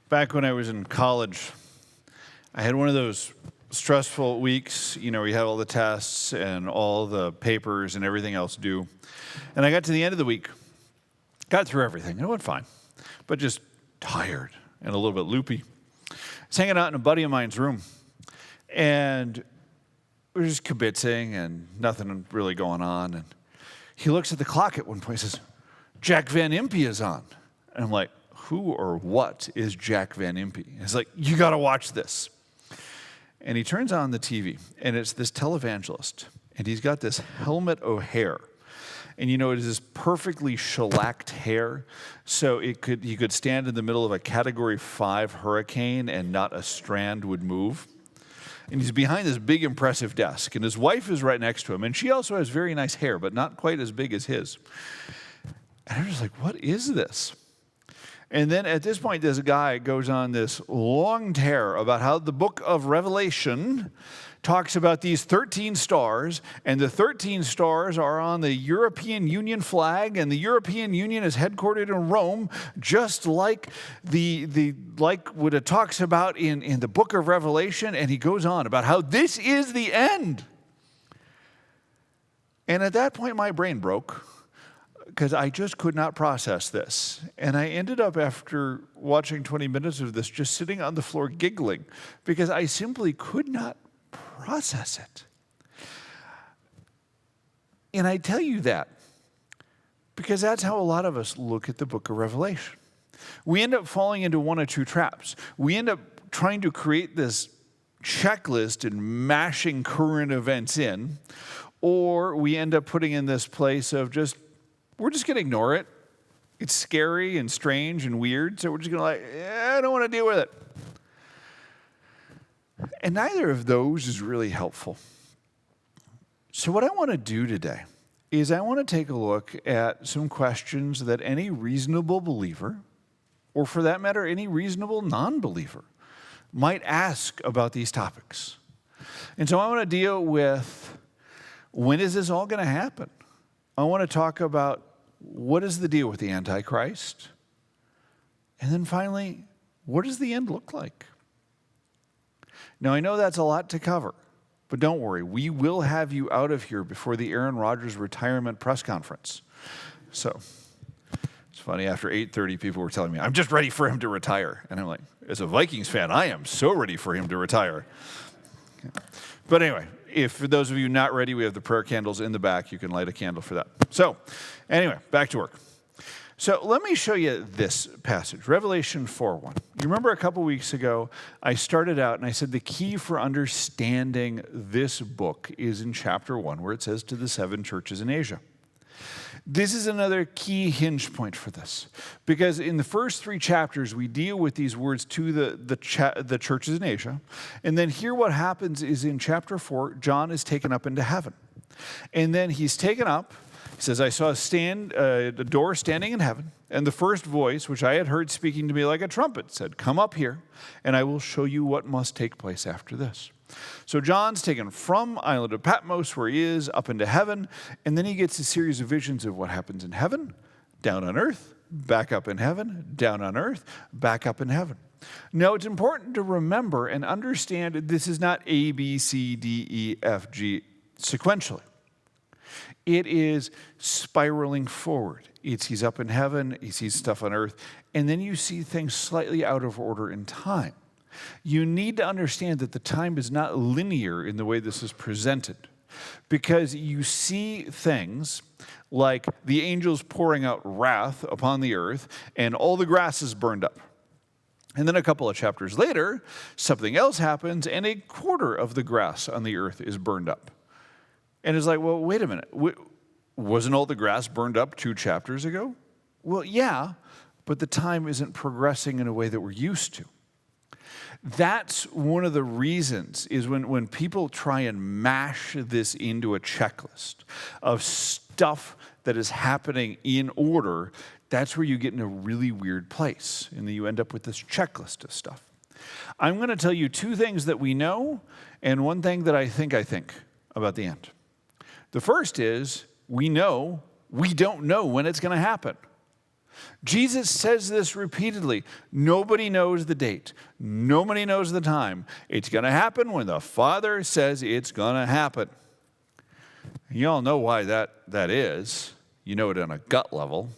Back when I was in college, I had one of those stressful weeks, where you had all the tests and all the papers and everything else due. And I got to the end of the week, got through everything, and it went fine, but just tired and a little bit loopy. I was hanging out in a buddy of mine's room, and we were just kibitzing and nothing really going on. And he looks at the clock at one point and says, "Jack Van Impe is on." And I'm like, who or what is Jack Van Impe? He's like, "You got to watch this." And he turns on the TV, and it's this televangelist, and he's got this helmet of hair. And it is this perfectly shellacked hair, so he could stand in the middle of a Category 5 hurricane and not a strand would move. And he's behind this big, impressive desk, and his wife is right next to him, and she also has very nice hair, but not quite as big as his. And I'm just like, what is this? And then at this point, this guy goes on this long tear about how the book of Revelation talks about these 13 stars, and the 13 stars are on the European Union flag, and the European Union is headquartered in Rome, just like like what it talks about in the book of Revelation. And he goes on about how this is the end. And at that point, my brain broke, because I just could not process this. And I ended up, after watching 20 minutes of this, just sitting on the floor giggling, because I simply could not process it. And I tell you that because that's how a lot of us look at the book of Revelation. We end up falling into one or two traps. We end up trying to create this checklist and mashing current events in, or we end up putting in this place of we're just going to ignore it. It's scary and strange and weird, so we're just going to I don't want to deal with it. And neither of those is really helpful. So what I want to do today is I want to take a look at some questions that any reasonable believer, or for that matter, any reasonable non-believer, might ask about these topics. And so I want to deal with, when is this all going to happen? I want to talk about, what is the deal with the Antichrist? And then finally, what does the end look like? Now, I know that's a lot to cover, but don't worry. We will have you out of here before the Aaron Rodgers retirement press conference. So it's funny, after 8:30, people were telling me, "I'm just ready for him to retire." And I'm like, as a Vikings fan, I am so ready for him to retire. But anyway, for those of you not ready, we have the prayer candles in the back. You can light a candle for that. So anyway, back to work. So let me show you this passage, Revelation 4:1. You remember a couple weeks ago, I started out and I said the key for understanding this book is in chapter 1, where it says, "To the 7 churches in Asia." This is another key hinge point for this, because in the first 3 chapters, we deal with these words, "to the churches in Asia." And then here what happens is in chapter 4, John is taken up into heaven. And then he's taken up. He says, "I saw a door standing in heaven, and the first voice, which I had heard speaking to me like a trumpet, said, 'Come up here, and I will show you what must take place after this.'" So John's taken from island of Patmos, where he is, up into heaven, and then he gets a series of visions of what happens in heaven, down on earth, back up in heaven, down on earth, back up in heaven. Now, it's important to remember and understand that this is not A, B, C, D, E, F, G sequentially. It is spiraling forward. He's up in heaven, he sees stuff on earth, and then you see things slightly out of order in time. You need to understand that the time is not linear in the way this is presented, because you see things like the angels pouring out wrath upon the earth, and all the grass is burned up. And then a couple of chapters later, something else happens, and a quarter of the grass on the earth is burned up. And it's like, well, wait a minute. Wasn't all the grass burned up 2 chapters ago? Well, yeah, but the time isn't progressing in a way that we're used to. That's one of the reasons is when people try and mash this into a checklist of stuff that is happening in order, that's where you get in a really weird place, and then you end up with this checklist of stuff. I'm going to tell you 2 things that we know and one thing that I think about the end. The first is we don't know when it's going to happen. Jesus says this repeatedly. Nobody knows the date. Nobody knows the time. It's going to happen when the Father says it's going to happen. You all know why that is. You know it on a gut level.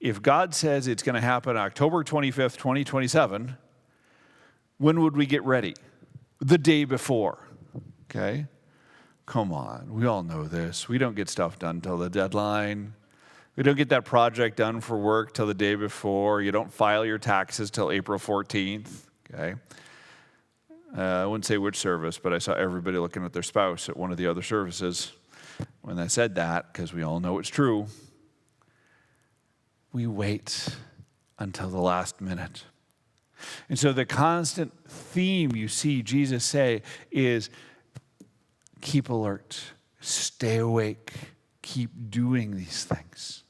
If God says it's going to happen October 25th, 2027, when would we get ready? The day before. Okay? Come on. We all know this. We don't get stuff done till the deadline. We don't get that project done for work till the day before. You don't file your taxes till April 14th. Okay? I wouldn't say which service, but I saw everybody looking at their spouse at one of the other services when I said that, because we all know it's true. We wait until the last minute. And so the constant theme you see Jesus say is keep alert, stay awake, keep doing these things.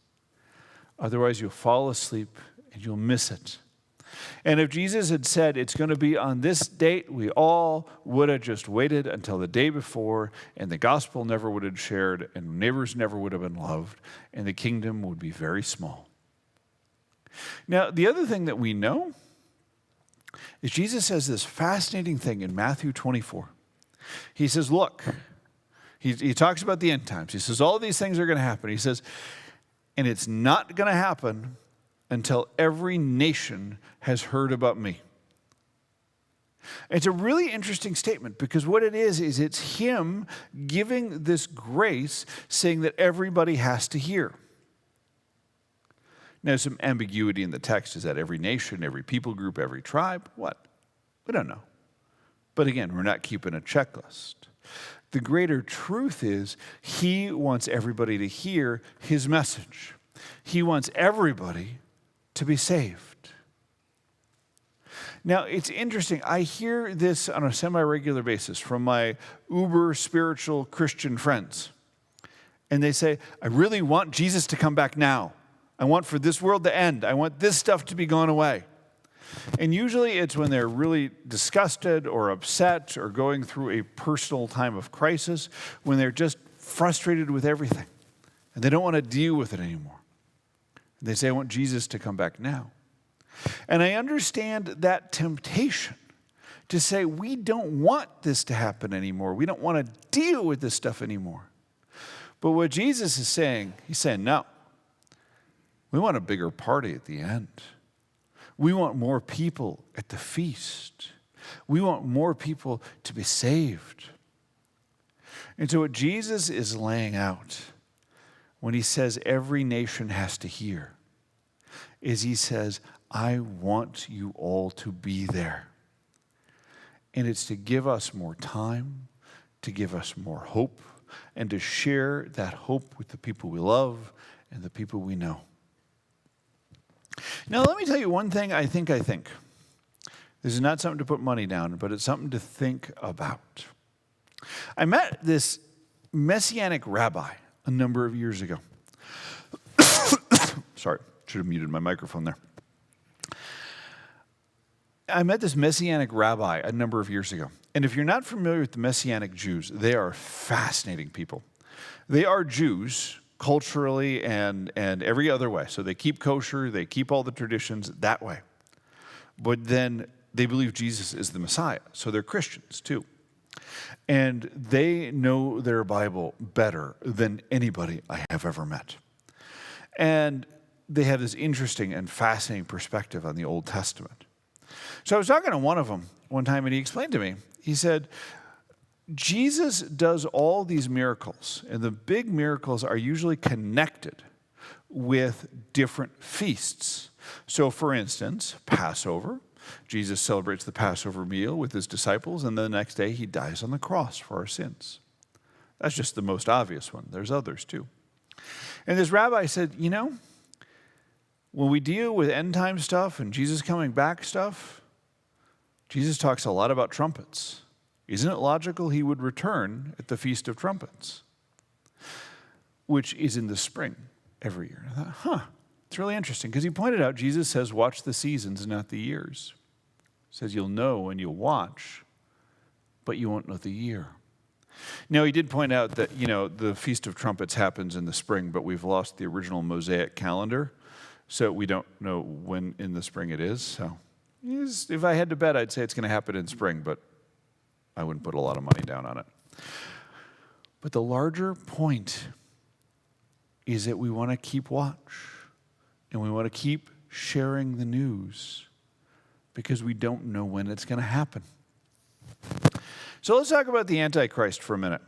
Otherwise you'll fall asleep and you'll miss it. And if Jesus had said it's going to be on this date, we all would have just waited until the day before, and the gospel never would have shared, and neighbors never would have been loved, and the kingdom would be very small. Now, the other thing that we know is Jesus says this fascinating thing in Matthew 24. He says, look, he talks about the end times. He says, all these things are going to happen. He says, and it's not going to happen until every nation has heard about me. It's a really interesting statement, because what it is it's him giving this grace, saying that everybody has to hear. Now, some ambiguity in the text. Is that every nation, every people group, every tribe? What? We don't know. But again, we're not keeping a checklist. The greater truth is he wants everybody to hear his message. He wants everybody to be saved. Now, it's interesting. I hear this on a semi-regular basis from my uber spiritual Christian friends. And they say, I really want Jesus to come back now. I want for this world to end. I want this stuff to be gone away. And usually it's when they're really disgusted or upset or going through a personal time of crisis, when they're just frustrated with everything and they don't want to deal with it anymore. And they say, I want Jesus to come back now. And I understand that temptation to say, we don't want this to happen anymore. We don't want to deal with this stuff anymore. But what Jesus is saying, he's saying, no. We want a bigger party at the end. We want more people at the feast. We want more people to be saved. And so what Jesus is laying out when he says every nation has to hear is he says, I want you all to be there. And it's to give us more time, to give us more hope, and to share that hope with the people we love and the people we know. Now, let me tell you one thing I think. This is not something to put money down, but it's something to think about. I met this Messianic rabbi a number of years ago. Sorry, should have muted my microphone there. I met this Messianic rabbi a number of years ago. And if you're not familiar with the Messianic Jews, they are fascinating people. They are Jews culturally and every other way. So they keep kosher, they keep all the traditions that way. But then they believe Jesus is the Messiah. So they're Christians too. And they know their Bible better than anybody I have ever met. And they have this interesting and fascinating perspective on the Old Testament. So I was talking to one of them one time, and he explained to me, he said, Jesus does all these miracles, and the big miracles are usually connected with different feasts. So for instance, Passover, Jesus celebrates the Passover meal with his disciples, and then the next day he dies on the cross for our sins. That's just the most obvious one. There's others too. And this rabbi said, you know, when we deal with end time stuff and Jesus coming back stuff, Jesus talks a lot about trumpets. Isn't it logical he would return at the Feast of Trumpets, which is in the spring every year? I thought, it's really interesting, because he pointed out, Jesus says, watch the seasons, not the years. He says you'll know and you'll watch, but you won't know the year. Now, he did point out that, the Feast of Trumpets happens in the spring, but we've lost the original Mosaic calendar. So we don't know when in the spring it is. So if I had to bet, I'd say it's going to happen in spring, but I wouldn't put a lot of money down on it. But the larger point is that we want to keep watch, and we want to keep sharing the news because we don't know when it's going to happen. So let's talk about the Antichrist for a minute.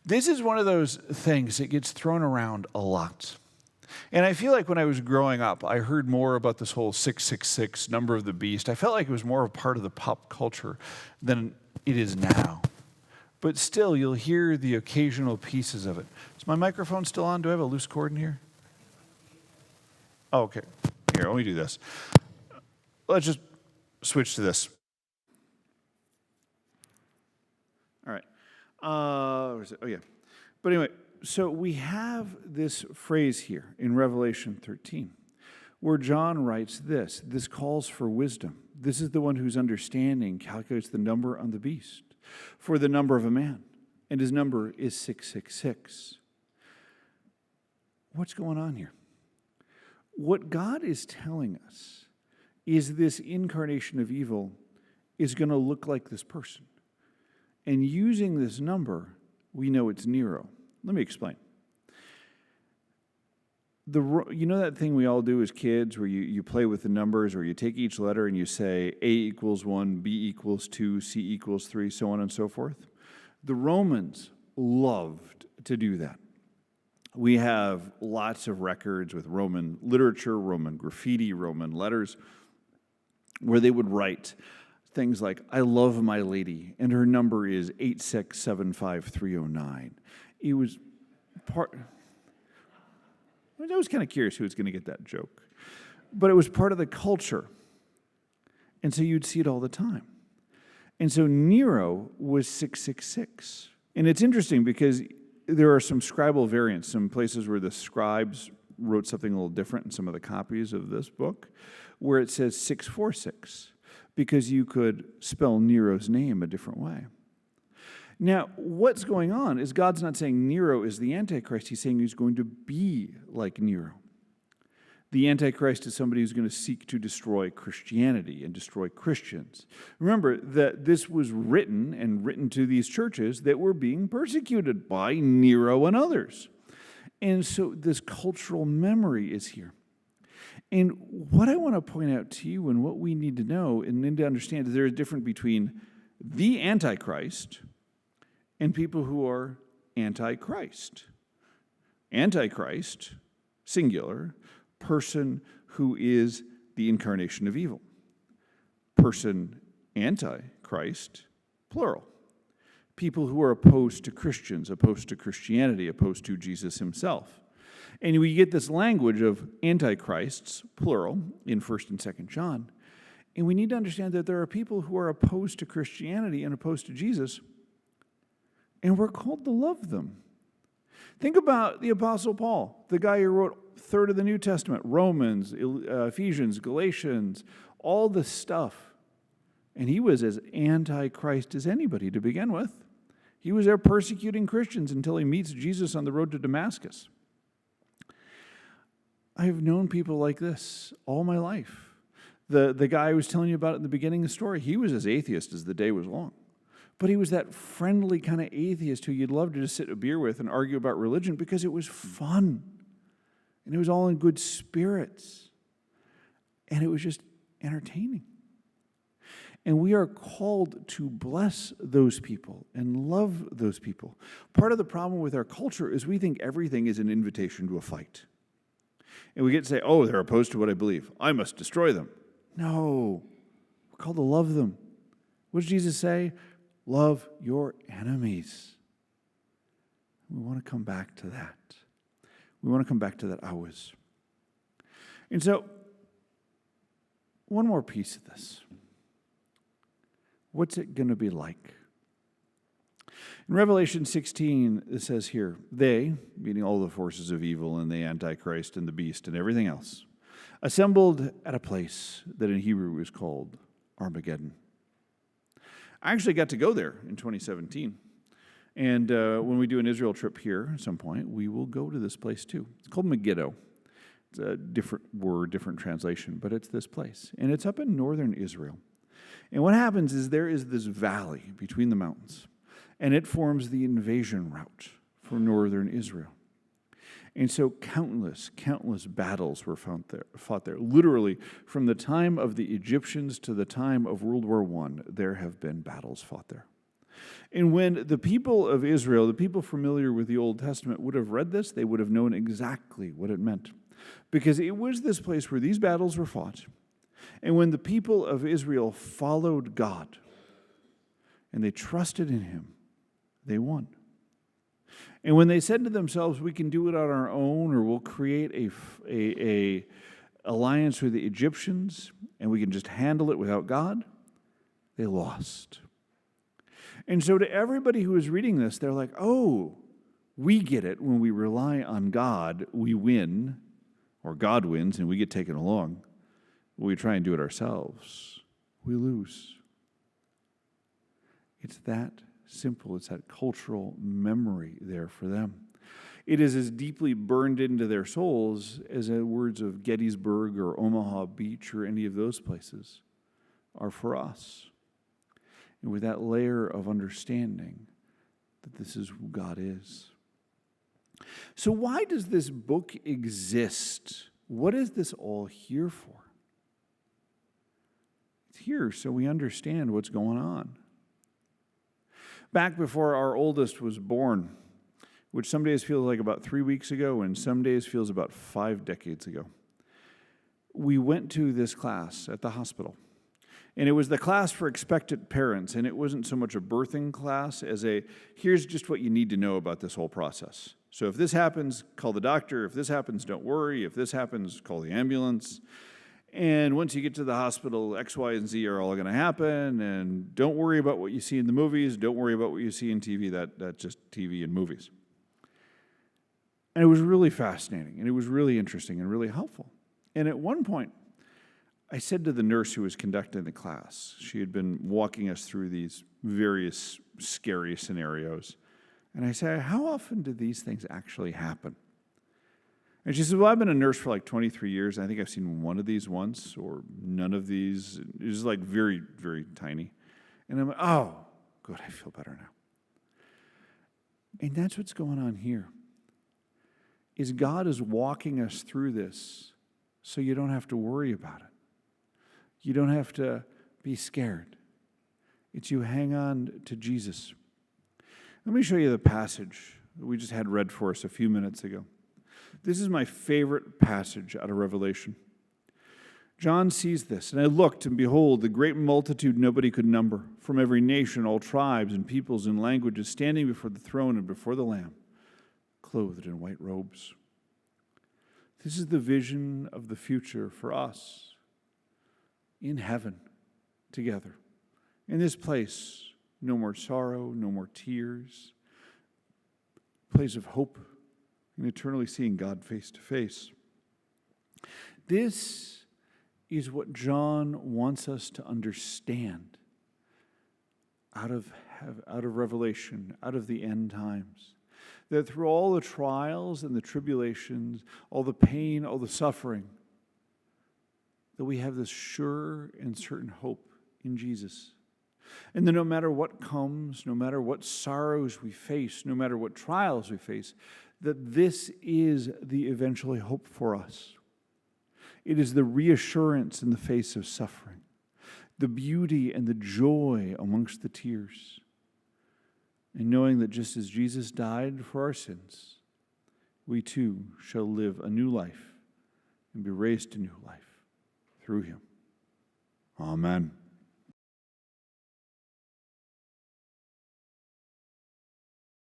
This is one of those things that gets thrown around a lot. And I feel like when I was growing up, I heard more about this whole 666, number of the beast. I felt like it was more a part of the pop culture than it is now. But still, you'll hear the occasional pieces of it. Is my microphone still on? Do I have a loose cord in here? Oh, okay. Here, let me do this. Let's just switch to this. All right. Where's it? Oh, yeah. But anyway, so we have this phrase here in Revelation 13 where John writes this. This calls for wisdom. This is the one whose understanding calculates the number on the beast for the number of a man, and his number is 666. What's going on here? What God is telling us is this incarnation of evil is going to look like this person. And using this number, we know it's Nero. Let me explain. You know that thing we all do as kids where you play with the numbers, or you take each letter and you say A equals 1, B equals 2, C equals 3, so on and so forth? The Romans loved to do that. We have lots of records with Roman literature, Roman graffiti, Roman letters, where they would write things like, I love my lady, and her number is 8675309. It was part... I was kind of curious who was going to get that joke. But it was part of the culture. And so you'd see it all the time. And so Nero was 666. And it's interesting because there are some scribal variants, some places where the scribes wrote something a little different in some of the copies of this book, where it says 646, because you could spell Nero's name a different way. Now, what's going on is God's not saying Nero is the Antichrist. He's saying he's going to be like Nero. The Antichrist is somebody who's going to seek to destroy Christianity and destroy Christians. Remember that this was written to these churches that were being persecuted by Nero and others. And so this cultural memory is here. And what I want to point out to you and what we need to know and need to understand is there is a difference between the Antichrist and people who are anti-Christ. Antichrist, singular, person who is the incarnation of evil. Person anti-Christ, plural. People who are opposed to Christians, opposed to Christianity, opposed to Jesus himself. And we get this language of antichrists, plural, in 1st and 2nd John. And we need to understand that there are people who are opposed to Christianity and opposed to Jesus, and we're called to love them. Think about the Apostle Paul, the guy who wrote a third of the New Testament, Romans, Ephesians, Galatians, all this stuff. And he was as anti-Christ as anybody to begin with. He was there persecuting Christians until he meets Jesus on the road to Damascus. I have known people like this all my life. The guy I was telling you about in the beginning of the story, he was as atheist as the day was long. But he was that friendly kind of atheist who you'd love to just sit a beer with and argue about religion because it was fun. And it was all in good spirits. And it was just entertaining. And we are called to bless those people and love those people. Part of the problem with our culture is we think everything is an invitation to a fight. And we get to say, oh, they're opposed to what I believe. I must destroy them. No. We're called to love them. What does Jesus say? Love your enemies. We want to come back to that. We want to come back to that always. And so, one more piece of this. What's it going to be like? In Revelation 16, it says here, they, meaning all the forces of evil and the Antichrist and the beast and everything else, assembled at a place that in Hebrew is called Armageddon. I actually got to go there in 2017. And when we do an Israel trip here at some point, we will go to this place too. It's called Megiddo. It's a different word, different translation, but it's this place. And it's up in northern Israel. And what happens is there is this valley between the mountains, and it forms the invasion route for northern Israel. And so countless battles were fought there. Literally, from the time of the Egyptians to the time of World War I, there have been battles fought there. And when the people of Israel, the people familiar with the Old Testament, would have read this, they would have known exactly what it meant. Because it was this place where these battles were fought. And when the people of Israel followed God and they trusted in Him, they won. And when they said to themselves, we can do it on our own, or we'll create a alliance with the Egyptians, and we can just handle it without God, they lost. And so to everybody who is reading this, they're like, oh, we get it. When we rely on God, we win, or God wins, and we get taken along. When we try and do it ourselves, we lose. It's that simple. It's that cultural memory there for them. It is as deeply burned into their souls as the words of Gettysburg or Omaha Beach or any of those places are for us. And with that layer of understanding that this is who God is. So why does this book exist? What is this all here for? It's here so we understand what's going on. Back before our oldest was born, which some days feels like about 3 weeks ago and some days feels about 5 decades ago, we went to this class at the hospital. And it was the class for expectant parents, and it wasn't so much a birthing class as here's just what you need to know about this whole process. So if this happens, call the doctor. If this happens, don't worry. If this happens, call the ambulance. And once you get to the hospital, X, Y, and Z are all going to happen. And don't worry about what you see in the movies. Don't worry about what you see in TV. That's just TV and movies. And it was really fascinating. And it was really interesting and really helpful. And at one point, I said to the nurse who was conducting the class, she had been walking us through these various scary scenarios. And I said, how often do these things actually happen? And she said, well, I've been a nurse for like 23 years. And I think I've seen one of these once or none of these. It was like very, very tiny. And I'm like, oh, good, I feel better now. And that's what's going on here. Is God is walking us through this so you don't have to worry about it. You don't have to be scared. It's you hang on to Jesus. Let me show you the passage that we just had read for us a few minutes ago. This is my favorite passage out of Revelation. John sees this, and I looked, and behold, the great multitude nobody could number, from every nation, all tribes and peoples and languages, standing before the throne and before the Lamb, clothed in white robes. This is the vision of the future for us in heaven together. In this place, no more sorrow, no more tears, place of hope, and eternally seeing God face to face. This is what John wants us to understand out of Revelation, out of the end times. That through all the trials and the tribulations, all the pain, all the suffering, that we have this sure and certain hope in Jesus. And that no matter what comes, no matter what sorrows we face, no matter what trials we face, that this is the eventual hope for us. It is the reassurance in the face of suffering, the beauty and the joy amongst the tears, and knowing that just as Jesus died for our sins, we too shall live a new life and be raised to new life through him. Amen.